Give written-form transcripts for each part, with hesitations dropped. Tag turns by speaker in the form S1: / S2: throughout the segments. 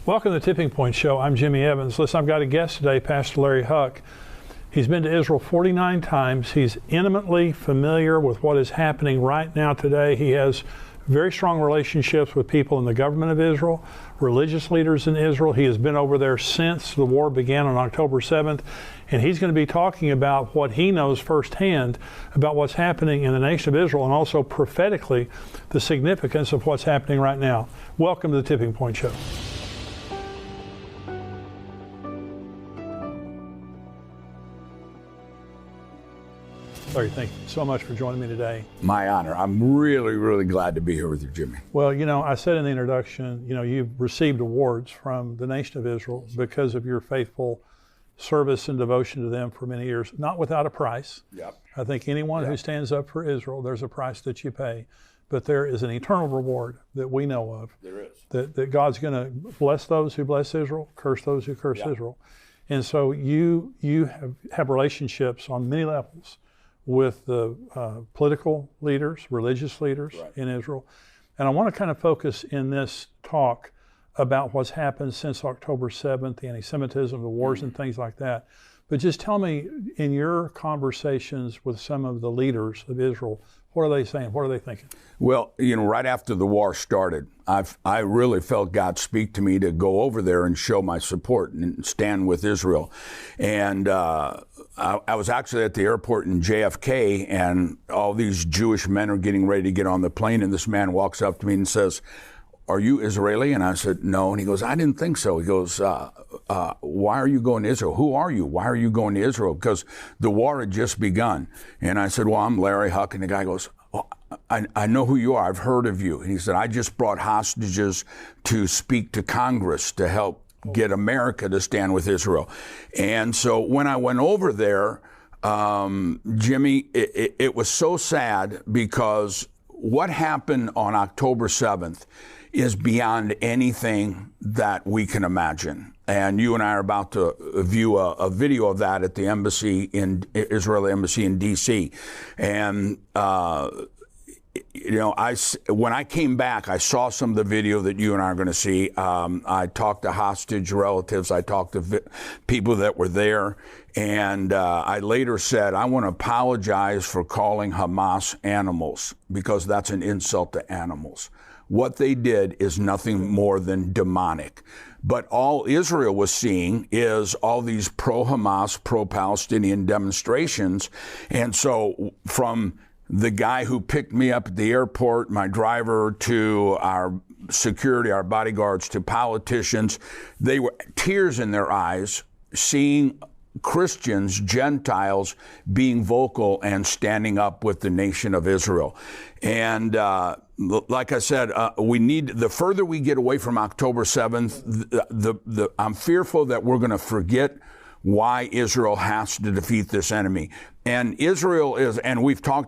S1: Welcome to the Tipping Point Show. I'm Jimmy Evans. Listen, I've got a guest today, Pastor Larry Huck. He's been to Israel 49 times. He's intimately familiar with what is happening right now today. He has very strong relationships with people in the government of Israel, religious leaders in Israel. He has been over there since the war began on October 7th, and he's going to be talking about what he knows firsthand about what's happening in the nation of Israel, and also prophetically the significance of what's happening right now. Welcome to the Tipping Point Show. Larry, thank you so much for joining me today.
S2: My honor. I'm really, really glad to be here with you, Jimmy.
S1: Well, you know, I said in the introduction, you know, you've received awards from the nation of Israel because of your faithful service and devotion to them for many years, not without a price.
S2: Yep.
S1: I think anyone who stands up for Israel, there's a price that you pay, but there is an eternal reward that we know of.
S2: There is.
S1: That God's going to bless those who bless Israel, curse those who curse Israel. And so you have relationships on many levels with the political leaders, religious leaders in Israel. And I want to kind of focus in this talk about what's happened since October 7th, the anti-Semitism, the wars and things like that. But just tell me, in your conversations with some of the leaders of Israel, what are they saying? What are they thinking?
S2: Well, you know, right after the war started, I really felt God speak to me to go over there and show my support and stand with Israel. And I was actually at the airport in JFK, and all these Jewish men are getting ready to get on the plane, and this man walks up to me and says, "Are you Israeli?" And I said, "No." And he goes, "I didn't think so." He goes, "Why are you going to Israel? Who are you? Why are you going to Israel?" Because the war had just begun. And I said, "Well, I'm Larry Huck." And the guy goes, "Oh, I know who you are. I've heard of you." And he said, "I just brought hostages to speak to Congress to help get America to stand with Israel." And so when I went over there, Jimmy, it was so sad, because what happened on October 7th is beyond anything that we can imagine. And you and I are about to view a video of that at the embassy in Israeli embassy in D.C. And you know, when I came back, I saw some of the video that you and I are going to see. I talked to hostage relatives. I talked to people that were there. And I later said, I want to apologize for calling Hamas animals, because that's an insult to animals. What they did is nothing more than demonic. But all Israel was seeing is all these pro-Hamas, pro-Palestinian demonstrations. And so from the guy who picked me up at the airport, my driver, to our security, our bodyguards, to politicians, they were tears in their eyes seeing Christians, Gentiles, being vocal and standing up with the nation of Israel. And like I said, we need, the further we get away from October 7th, I'm fearful that we're going to forget why Israel has to defeat this enemy. And Israel is, and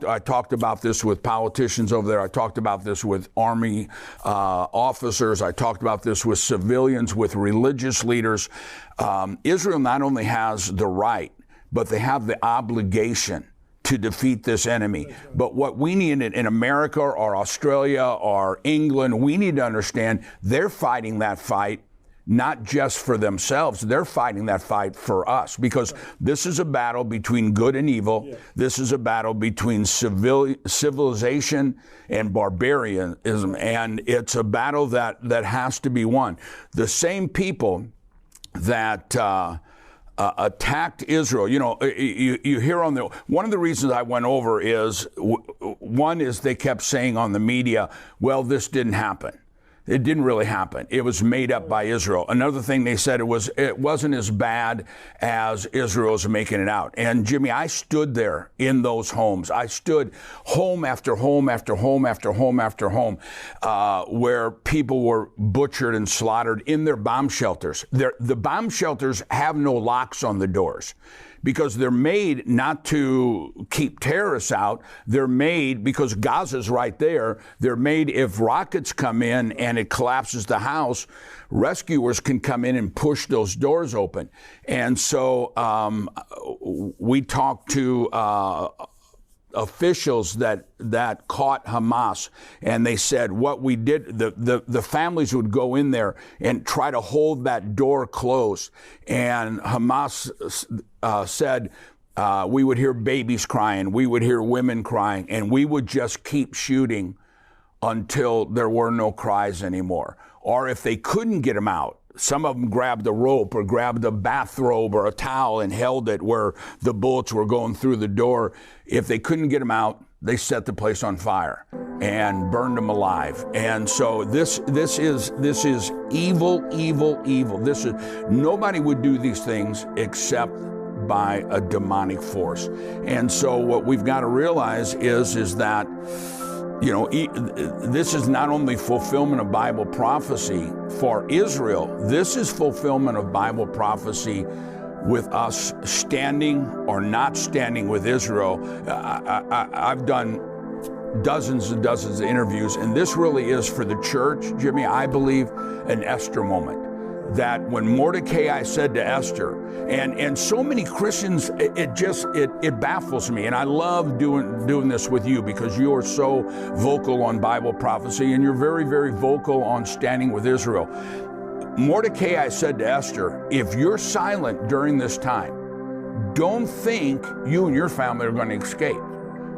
S2: I talked about this with politicians over there. I talked about this with army officers. I talked about this with civilians, with religious leaders. Israel not only has the right, but they have the obligation to defeat this enemy. But what we need in America or Australia or England, we need to understand they're fighting that fight not just for themselves, they're fighting that fight for us, because this is a battle between good and evil. Yeah. This is a battle between civilization and barbarianism, and it's a battle that has to be won. The same people that attacked Israel, you know, you hear on one of the reasons I went over is, one is they kept saying on the media, well, this didn't happen. It didn't really happen. It was made up by Israel. Another thing they said, it wasn't as bad as Israel's making it out. And Jimmy, I stood there in those homes. I stood home after home after home after home after home, where people were butchered and slaughtered in their bomb shelters. The bomb shelters have no locks on the doors, because they're made not to keep terrorists out. They're made because Gaza's right there. They're made if rockets come in and it collapses the house, rescuers can come in and push those doors open. And so we talked to officials that caught Hamas, and they said what we did, the families would go in there and try to hold that door closed. And Hamas said we would hear babies crying, we would hear women crying, and we would just keep shooting until there were no cries anymore. Or if they couldn't get them out, some of them grabbed a rope or grabbed a bathrobe or a towel and held it where the bullets were going through the door. If they couldn't get them out, they set the place on fire and burned them alive. And so this is evil, evil, evil. Nobody would do these things except by a demonic force. And so what we've got to realize is that, you know, this is not only fulfillment of Bible prophecy for Israel, this is fulfillment of Bible prophecy with us standing or not standing with Israel. I've done dozens and dozens of interviews, and this really is for the church, Jimmy, I believe, an Esther moment. That when Mordecai said to Esther, and so many Christians, it baffles me, and I love doing this with you because you are so vocal on Bible prophecy, and you're very, very vocal on standing with Israel. Mordecai said to Esther, if you're silent during this time, don't think you and your family are going to escape.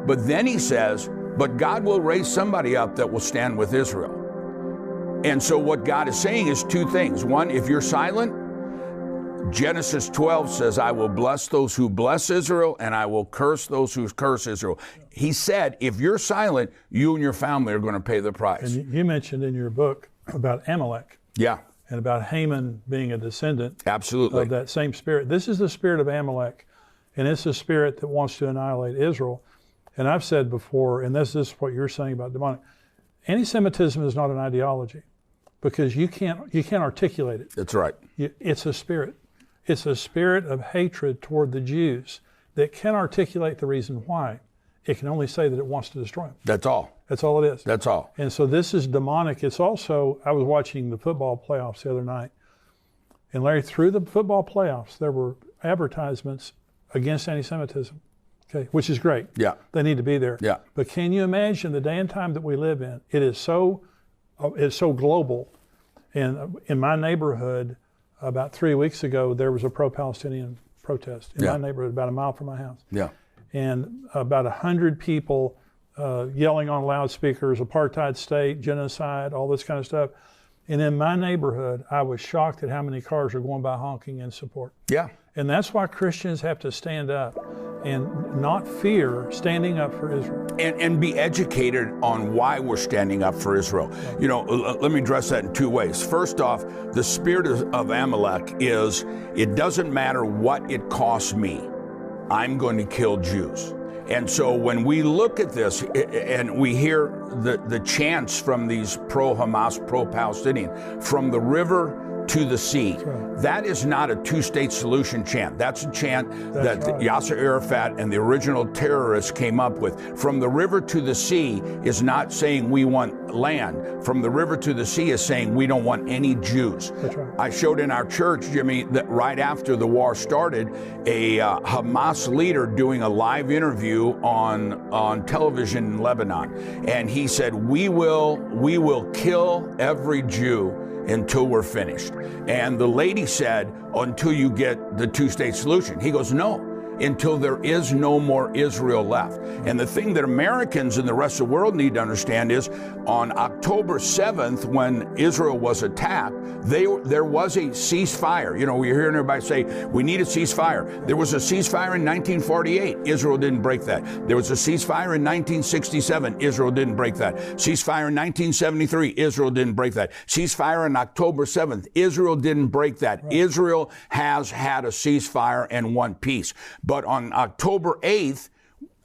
S2: But then he says, but God will raise somebody up that will stand with Israel. And so what God is saying is two things. One, if you're silent, Genesis 12 says, I will bless those who bless Israel, and I will curse those who curse Israel. He said, if you're silent, you and your family are going to pay the price.
S1: And you mentioned in your book about Amalek.
S2: Yeah.
S1: And about Haman being a descendant
S2: Absolutely.
S1: of that same spirit. This is the spirit of Amalek, and it's the spirit that wants to annihilate Israel. And I've said before, and this is what you're saying about demonic, anti-Semitism is not an ideology, because you can't articulate it.
S2: That's right.
S1: It's a spirit. It's a spirit of hatred toward the Jews that can articulate the reason why. It can only say that it wants to destroy them.
S2: That's all.
S1: That's all it is.
S2: That's all.
S1: And so this is demonic. It's also, I was watching the football playoffs the other night, and Larry, through the football playoffs, there were advertisements against anti-Semitism, okay, which is great.
S2: Yeah.
S1: They need to be there.
S2: Yeah.
S1: But can you imagine the day and time that we live in? It's so global. And in my neighborhood, about 3 weeks ago, there was a pro-Palestinian protest in my neighborhood, about a mile from my house.
S2: Yeah.
S1: And about 100 people yelling on loudspeakers, apartheid state, genocide, all this kind of stuff. And in my neighborhood, I was shocked at how many cars are going by honking in support.
S2: Yeah.
S1: And that's why Christians have to stand up and not fear standing up for Israel.
S2: And be educated on why we're standing up for Israel. You know, let me address that in two ways. First off, the spirit of Amalek is, it doesn't matter what it costs me, I'm going to kill Jews. And so when we look at this and we hear the chants from these pro-Hamas, pro-Palestinian, from the river to the sea, that is not a two-state solution chant. That's a chant that Yasser Arafat and the original terrorists came up with. From the river to the sea is not saying we want land. From the river to the sea is saying we don't want any Jews.
S1: That's right.
S2: I showed in our church, Jimmy, that right after the war started, a Hamas leader doing a live interview on television in Lebanon. And he said, we will kill every Jew until we're finished. And the lady said, until you get the two-state solution. He goes, no, until there is no more Israel left. And the thing that Americans and the rest of the world need to understand is, on October 7th, when Israel was attacked, there was a ceasefire. You know, we're hearing everybody say, we need a ceasefire. There was a ceasefire in 1948. Israel didn't break that. There was a ceasefire in 1967. Israel didn't break that. Ceasefire in 1973. Israel didn't break that. Ceasefire on October 7th. Israel didn't break that. Right. Israel has had a ceasefire and one peace. But on October 8th,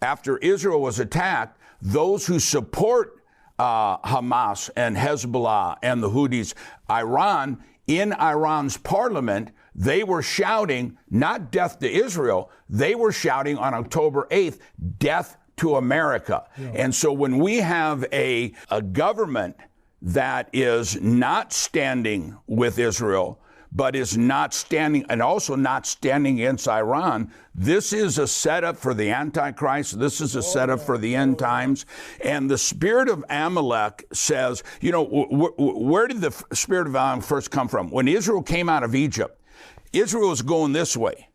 S2: after Israel was attacked, those who support Hamas and Hezbollah and the Houthis, Iran, in Iran's parliament, they were shouting, not death to Israel, they were shouting on October 8th, death to America. Yeah. And so when we have a government that is not standing with Israel, but is not standing, and also not standing against Iran. This is a setup for the Antichrist. This is a setup for the end times. And the spirit of Amalek says, you know, where did the spirit of Amalek first come from? When Israel came out of Egypt, Israel was going this way.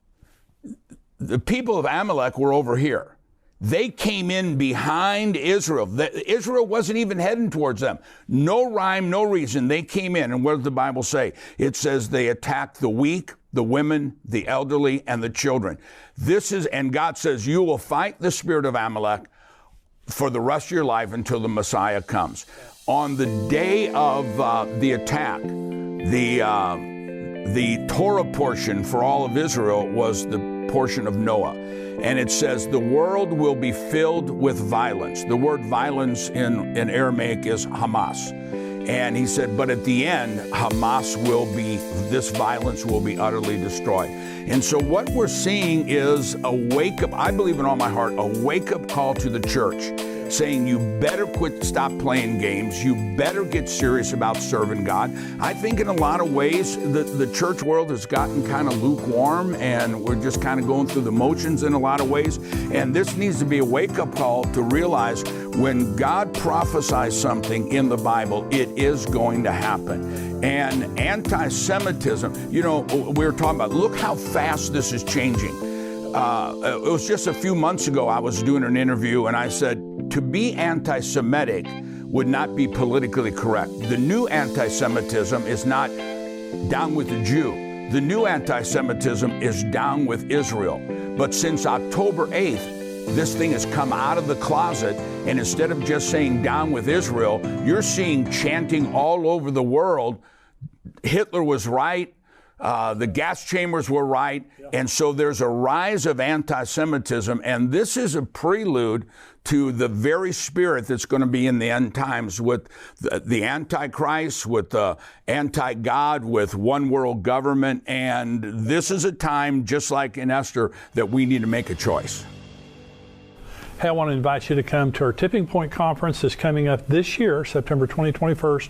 S2: The people of Amalek were over here. They came in behind Israel. Israel wasn't even heading towards them. No rhyme, no reason. They came in. And what does the Bible say? It says they attacked the weak, the women, the elderly, and the children. And God says, you will fight the spirit of Amalek for the rest of your life until the Messiah comes. On the day of the attack, the Torah portion for all of Israel was the portion of Noah. And it says, the world will be filled with violence. The word violence in Aramaic is Hamas. And he said, but at the end, this violence will be utterly destroyed. And so what we're seeing is a wake-up, I believe in all my heart, a wake-up call to the church, saying you better stop playing games. You better get serious about serving God. I think in a lot of ways, the church world has gotten kind of lukewarm, and we're just kind of going through the motions in a lot of ways. And this needs to be a wake-up call to realize when God prophesies something in the Bible, it is going to happen. And anti-Semitism, you know, we were talking about, look how fast this is changing. It was just a few months ago, I was doing an interview, and I said, to be anti-Semitic would not be politically correct. The new anti-Semitism is not down with the Jew. The new anti-Semitism is down with Israel. But since October 8th, this thing has come out of the closet, and instead of just saying down with Israel, you're seeing chanting all over the world, Hitler was right, the gas chambers were right, and so there's a rise of anti-Semitism, and this is a prelude to the very spirit that's going to be in the end times with the Antichrist, with the anti-God, with one world government, and this is a time, just like in Esther, that we need to make a choice.
S1: Hey, I want to invite you to come to our Tipping Point Conference that's coming up this year, September 21st,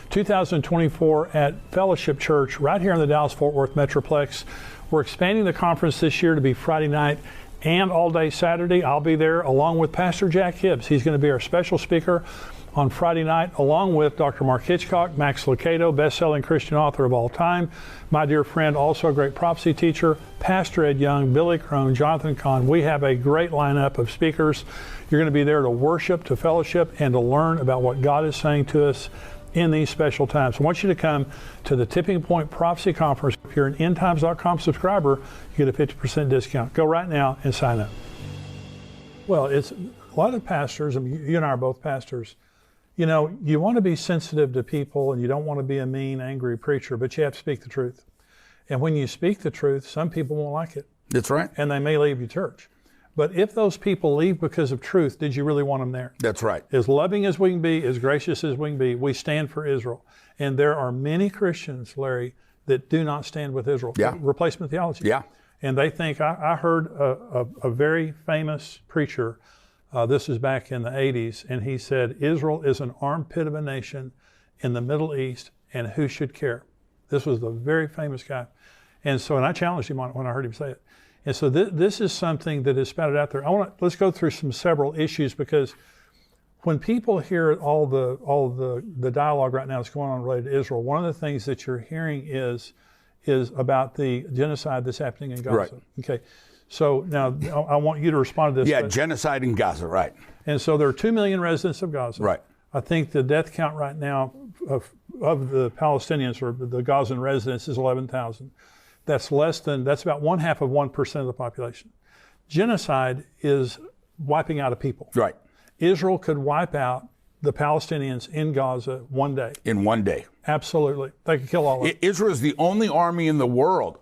S1: 2024 at Fellowship Church right here in the Dallas-Fort Worth Metroplex. We're expanding the conference this year to be Friday night and all day Saturday. I'll be there along with Pastor Jack Hibbs. He's going to be our special speaker on Friday night, along with Dr. Mark Hitchcock, Max Lucado, best-selling Christian author of all time, my dear friend, also a great prophecy teacher, Pastor Ed Young, Billy Crone, Jonathan Cahn. We have a great lineup of speakers. You're going to be there to worship, to fellowship, and to learn about what God is saying to us in these special times. I want you to come to the Tipping Point Prophecy Conference. If you're an endtimes.com subscriber, you get a 50% discount. Go right now and sign up. Well, it's a lot of pastors, and you and I are both pastors. You know, you want to be sensitive to people, and you don't want to be a mean, angry preacher, but you have to speak the truth. And when you speak the truth, some people won't like it.
S2: That's right.
S1: And they may leave your church. But if those people leave because of truth, did you really want them there?
S2: That's right.
S1: As loving as we can be, as gracious as we can be, we stand for Israel. And there are many Christians, Larry, that do not stand with Israel.
S2: Yeah.
S1: Replacement theology.
S2: Yeah.
S1: And they think, I heard a very famous preacher, this is back in the 80s, and he said, Israel is an armpit of a nation in the Middle East, and who should care? This was the very famous guy. And so, and I challenged him on it when I heard him say it. And so this is something that is spouted out there. Let's go through several issues, because when people hear all the dialogue right now that's going on related to Israel, one of the things that you're hearing is about the genocide that's happening in Gaza. Right. Okay. So now I want you to respond to this.
S2: Yeah, genocide in Gaza, right.
S1: And so there are 2 million residents of Gaza.
S2: Right.
S1: I think the death count right now of the Palestinians or the Gazan residents is 11,000. That's about 1/2 of 1% of the population. Genocide is wiping out a people.
S2: Right.
S1: Israel could wipe out the Palestinians in Gaza one day.
S2: In one day.
S1: Absolutely. They could kill all of them.
S2: Israel is the only army in the world,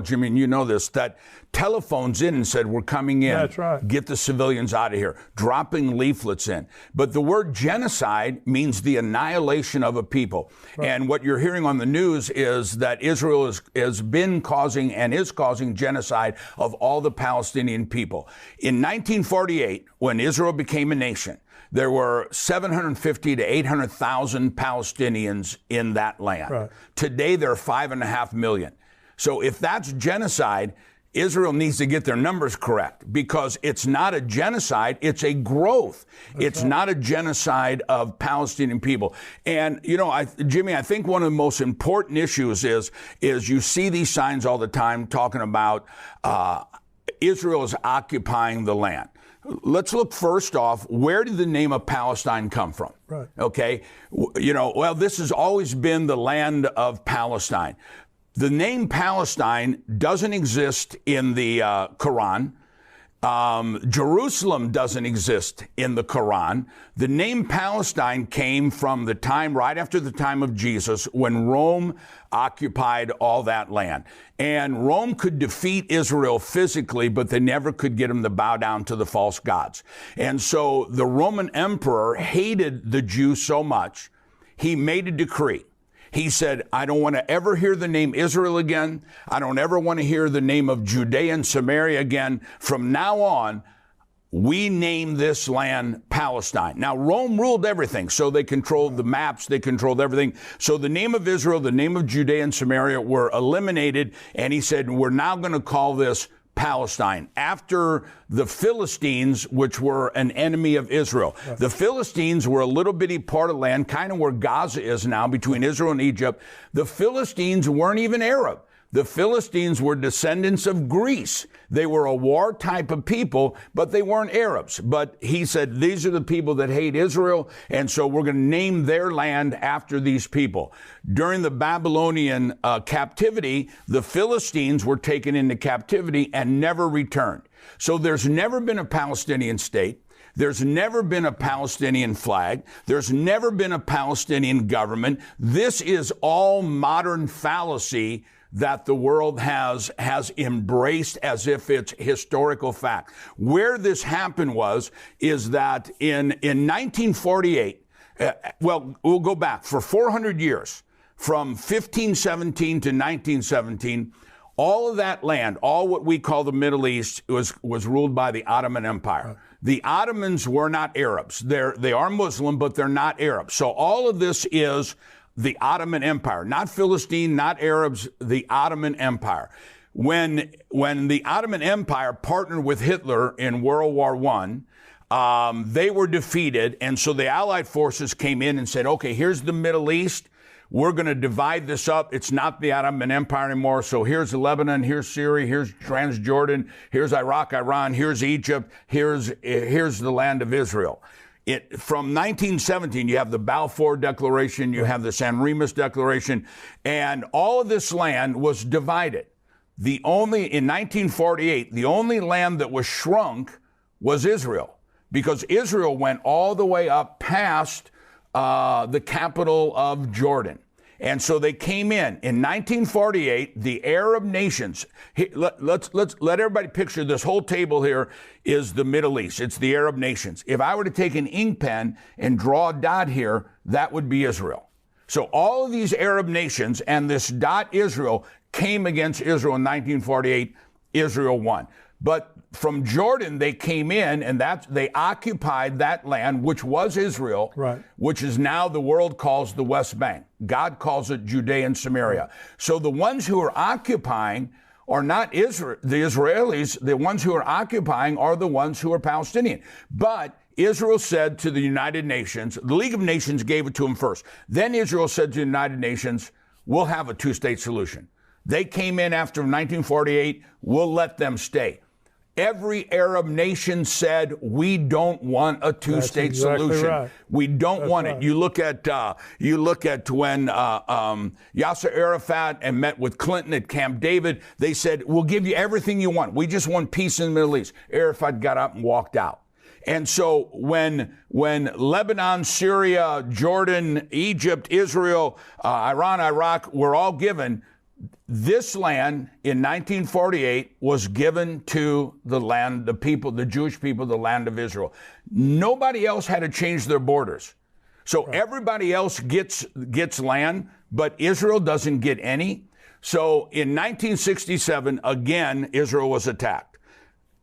S2: Jimmy, and you know this, that telephones in and said, we're coming in.
S1: That's right.
S2: Get the civilians out of here, dropping leaflets in. But the word genocide means the annihilation of a people. Right. And what you're hearing on the news is that Israel has been causing and is causing genocide of all the Palestinian people. In 1948, when Israel became a nation, there were 750 to 800,000 Palestinians in that land.
S1: Right.
S2: Today, there are 5.5 million. So if that's genocide, Israel needs to get their numbers correct, because it's not a genocide, it's a growth. It's not a genocide of Palestinian people. And, you know, Jimmy, I think one of the most important issues is you see these signs all the time talking about Israel is occupying the land. Let's look first off, where did the name of Palestine come from?
S1: Right.
S2: Okay. You know, well, this has always been the land of Palestine. The name Palestine doesn't exist in the Quran. Jerusalem doesn't exist in the Quran. The name Palestine came from the time, right after the time of Jesus, when Rome occupied all that land. And Rome could defeat Israel physically, but they never could get them to bow down to the false gods. And so the Roman emperor hated the Jews so much, he made a decree. He said, I don't want to ever hear the name Israel again. I don't ever want to hear the name of Judea and Samaria again. From now on, we name this land Palestine. Now, Rome ruled everything, so they controlled the maps, they controlled everything. So the name of Israel, the name of Judea and Samaria were eliminated, and he said, we're now going to call this Palestine, after the Philistines, which were an enemy of Israel. Right. The Philistines were a little bitty part of land, kind of where Gaza is now, between Israel and Egypt. The Philistines weren't even Arab. The Philistines were descendants of Greece. They were a war type of people, but they weren't Arabs. But he said, these are the people that hate Israel, and so we're going to name their land after these people. During the Babylonian captivity, the Philistines were taken into captivity and never returned. So there's never been a Palestinian state. There's never been a Palestinian flag. There's never been a Palestinian government. This is all modern fallacy that the world has embraced as if it's historical fact. Where this happened is that in 1948, well, we'll go back for 400 years, from 1517 to 1917, all of that land, all what we call the Middle East, was ruled by the Ottoman Empire. The Ottomans were not Arabs. They are Muslim, but they're not Arabs. So all of this is the Ottoman Empire, not Philistine, not Arabs, the Ottoman Empire. When the Ottoman Empire partnered with Hitler in World War I, they were defeated, and so the Allied forces came in and said, okay, here's the Middle East. We're going to divide this up. It's not the Ottoman Empire anymore. So here's Lebanon, here's Syria, here's Transjordan, here's Iraq, Iran, here's Egypt, here's the land of Israel. From 1917, you have the Balfour Declaration, you have the San Remus Declaration, and all of this land was divided. In 1948, the only land that was shrunk was Israel, because Israel went all the way up past the capital of Jordan. And so they came in 1948, the Arab nations. Let's let everybody picture this whole table here is the Middle East. It's the Arab nations. If I were to take an ink pen and draw a dot here, that would be Israel. So all of these Arab nations and this dot Israel came against Israel in 1948. Israel won. But from Jordan, they came in, and they occupied that land, which was Israel, right, which is now the world calls the West Bank. God calls it Judea and Samaria. So the ones who are occupying are not the Israelis. The ones who are occupying are the ones who are Palestinian. But Israel said to the United Nations, the League of Nations gave it to them first. Then Israel said to the United Nations, we'll have a two-state solution. They came in after 1948. We'll let them stay. Every Arab nation said, we don't want a two-state solution. Right. We don't want it. You look at when Yasser Arafat and met with Clinton at Camp David. They said, we'll give you everything you want. We just want peace in the Middle East. Arafat got up and walked out. And so when Lebanon, Syria, Jordan, Egypt, Israel, Iran, Iraq were all given, this land in 1948 was given to the land, the people, the Jewish people, the land of Israel. Nobody else had to change their borders. So everybody else gets land, but Israel doesn't get any. So in 1967, again, Israel was attacked.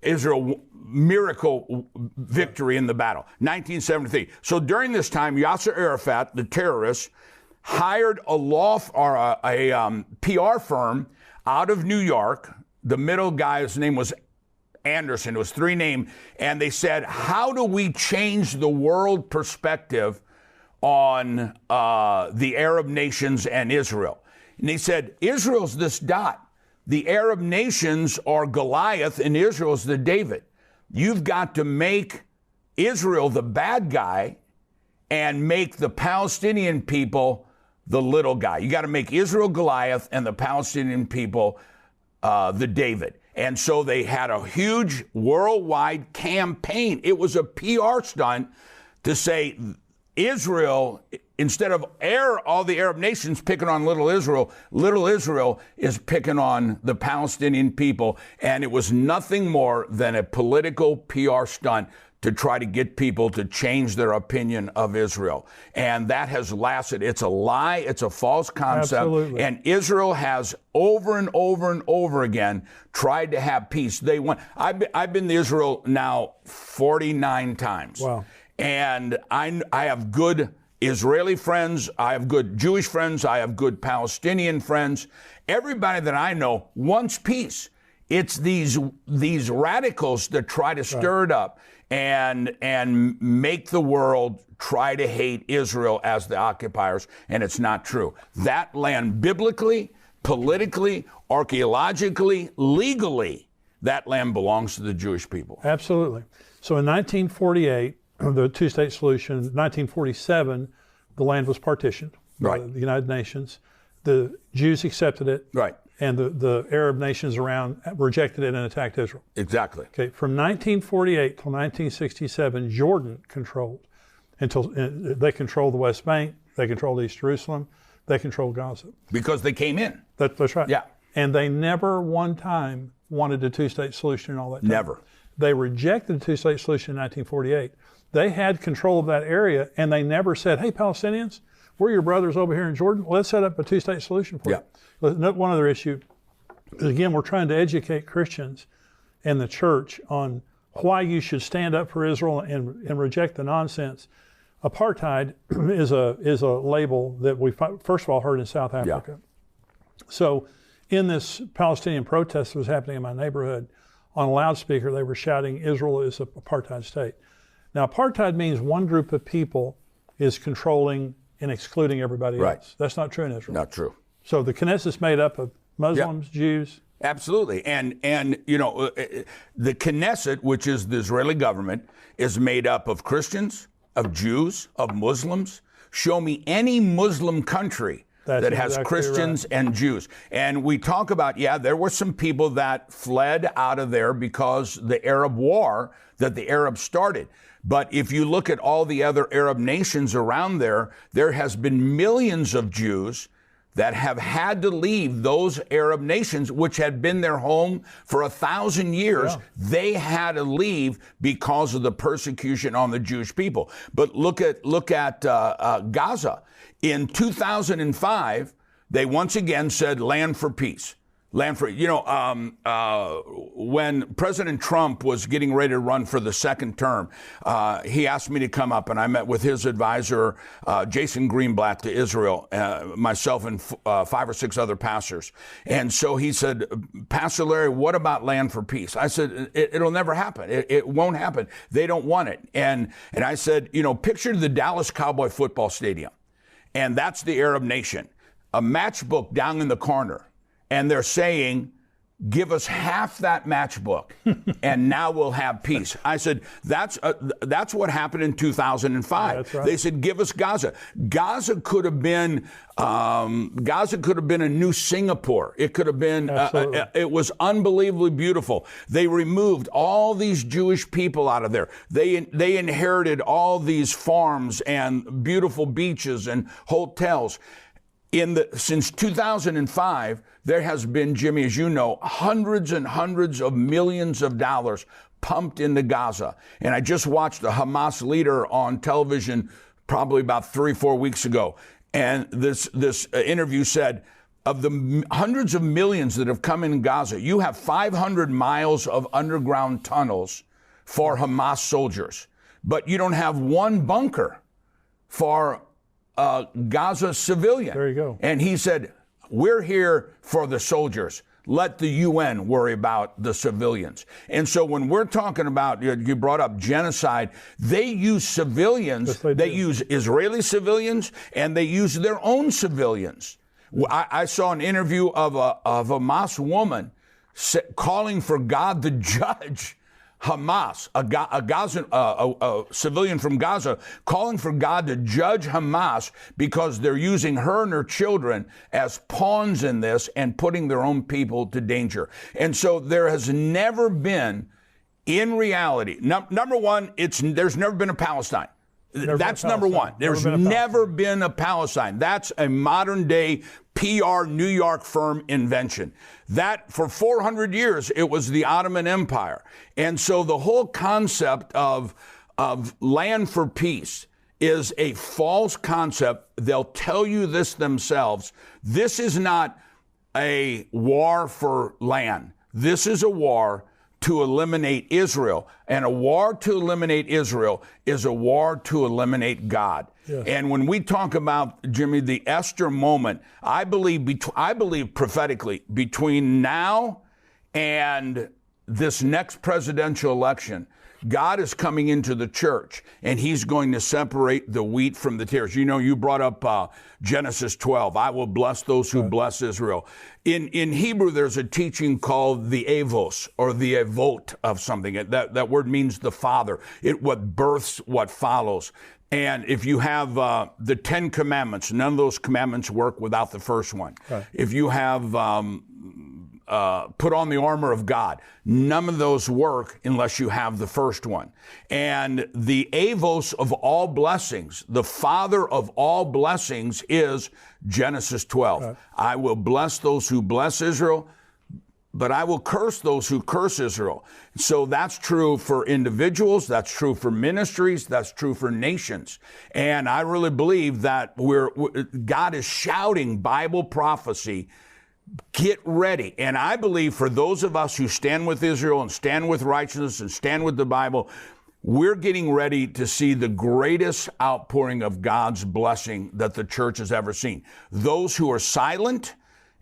S2: Israel miracle victory in the battle, 1973. So during this time, Yasser Arafat, the terrorist, hired a PR firm out of New York. The middle guy's name was Anderson. It was 3 names. And they said, how do we change the world perspective on the Arab nations and Israel? And he said, Israel's this dot. The Arab nations are Goliath and Israel's the David. You've got to make Israel the bad guy and make the Palestinian people the little guy. You got to make Israel Goliath and the Palestinian people the David. And so they had a huge worldwide campaign. It was a PR stunt to say Israel, instead of all the Arab nations picking on little Israel is picking on the Palestinian people. And it was nothing more than a political PR stunt to try to get people to change their opinion of Israel. And that has lasted. It's a lie. It's a false concept.
S1: Absolutely.
S2: And Israel has over and over and over again tried to have peace. They want. I've been to Israel now 49 times.
S1: Wow.
S2: And I have good Israeli friends. I have good Jewish friends. I have good Palestinian friends. Everybody that I know wants peace. It's these radicals that try to stir it up and make the world try to hate Israel as the occupiers, and it's not true. That land, biblically, politically, archaeologically, legally, that land belongs to the Jewish people.
S1: Absolutely. So in 1948, the two-state solution, 1947, the land was partitioned by the United Nations. The Jews accepted it.
S2: Right.
S1: And the Arab nations around rejected it and attacked Israel.
S2: Exactly.
S1: Okay. From 1948 till 1967, Jordan controlled they controlled the West Bank, they controlled East Jerusalem, they controlled Gaza.
S2: Because they came in.
S1: That's right.
S2: Yeah.
S1: And they never one time wanted a two-state solution and all that time.
S2: Never.
S1: They rejected the two-state solution in 1948. They had control of that area, and they never said, hey, Palestinians, we're your brothers over here in Jordan. Let's set up a two-state solution for you. One other issue is, again, we're trying to educate Christians and the church on why you should stand up for Israel and reject the nonsense. Apartheid is a label that we first of all heard in South Africa. Yeah. So in this Palestinian protest that was happening in my neighborhood, on a loudspeaker, they were shouting, Israel is an apartheid state. Now, apartheid means one group of people is controlling and excluding everybody else. That's not true in Israel.
S2: Not true.
S1: So the Knesset is made up of Muslims, Jews.
S2: Absolutely. And you know, the Knesset, which is the Israeli government, is made up of Christians, of Jews, of Muslims. Show me any Muslim country that has exactly Christians and Jews. And we talk about, there were some people that fled out of there because the Arab war that the Arabs started. But if you look at all the other Arab nations around there, there has been millions of Jews that have had to leave those Arab nations, which had been their home for 1,000 years. Yeah. They had to leave because of the persecution on the Jewish people. But look at Gaza. In 2005, they once again said land for peace. Land for, when President Trump was getting ready to run for the second term, he asked me to come up, and I met with his advisor, Jason Greenblatt, to Israel, myself and 5 or 6 other pastors. And so he said, Pastor Larry, what about land for peace? I said, it'll never happen. It won't happen. They don't want it. And I said, picture the Dallas Cowboy football stadium, and that's the Arab nation. A matchbook down in the corner. And they're saying, give us half that matchbook, and now we'll have peace. I said, that's what happened in 2005. That's right. They said, give us Gaza. Gaza could have been a new Singapore. It could have been. It was unbelievably beautiful. They removed all these Jewish people out of there. They inherited all these farms and beautiful beaches and hotels. Since 2005, there has been, Jimmy, as you know, hundreds and hundreds of millions of dollars pumped into Gaza. And I just watched a Hamas leader on television probably about 3 or 4 weeks ago. And this interview said, of the hundreds of millions that have come in Gaza, you have 500 miles of underground tunnels for Hamas soldiers, but you don't have one bunker for Gaza civilian.
S1: There you go.
S2: And he said, we're here for the soldiers. Let the UN worry about the civilians. And so when we're talking about, you brought up genocide, they use civilians,
S1: yes,
S2: they use Israeli civilians, and they use their own civilians. I saw an interview of a Hamas woman calling for God to judge Hamas, a civilian from Gaza, calling for God to judge Hamas because they're using her and her children as pawns in this and putting their own people to danger. And so there has never been, in reality, number one, there's never been a Palestine. That's number one. There's never been a Palestine. That's a modern day PR New York firm invention. That for 400 years, it was the Ottoman Empire. And so the whole concept of land for peace is a false concept. They'll tell you this themselves. This is not a war for land. This is a war to eliminate Israel. And a war to eliminate Israel is a war to eliminate God. Yes. And when we talk about, Jimmy, the Esther moment, I believe prophetically, between now and this next presidential election, God is coming into the church, and he's going to separate the wheat from the tares. You know, you brought up Genesis 12. I will bless those who bless Israel. In Hebrew, there's a teaching called the avos, or the avot of something. That word means the father. What births what follows. And if you have the 10 commandments, none of those commandments work without the first one. Right. If you have put on the armor of God, none of those work unless you have the first one. And the avos of all blessings, the father of all blessings, is Genesis 12. Right. I will bless those who bless Israel, but I will curse those who curse Israel. So that's true for individuals, that's true for ministries, that's true for nations. And I really believe that God is shouting Bible prophecy, get ready. And I believe for those of us who stand with Israel and stand with righteousness and stand with the Bible, we're getting ready to see the greatest outpouring of God's blessing that the church has ever seen. Those who are silent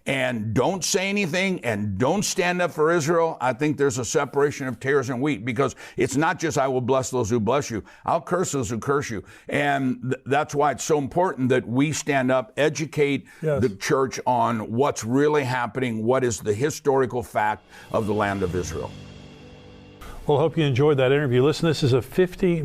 S2: and don't say anything and don't stand up for Israel, I think there's a separation of tares and wheat, because it's not just I will bless those who bless you, I'll curse those who curse you. And that's why it's so important that we stand up, educate the church on what's really happening, what is the historical fact of the land of Israel.
S1: Well, I hope you enjoyed that interview. Listen, this is a 50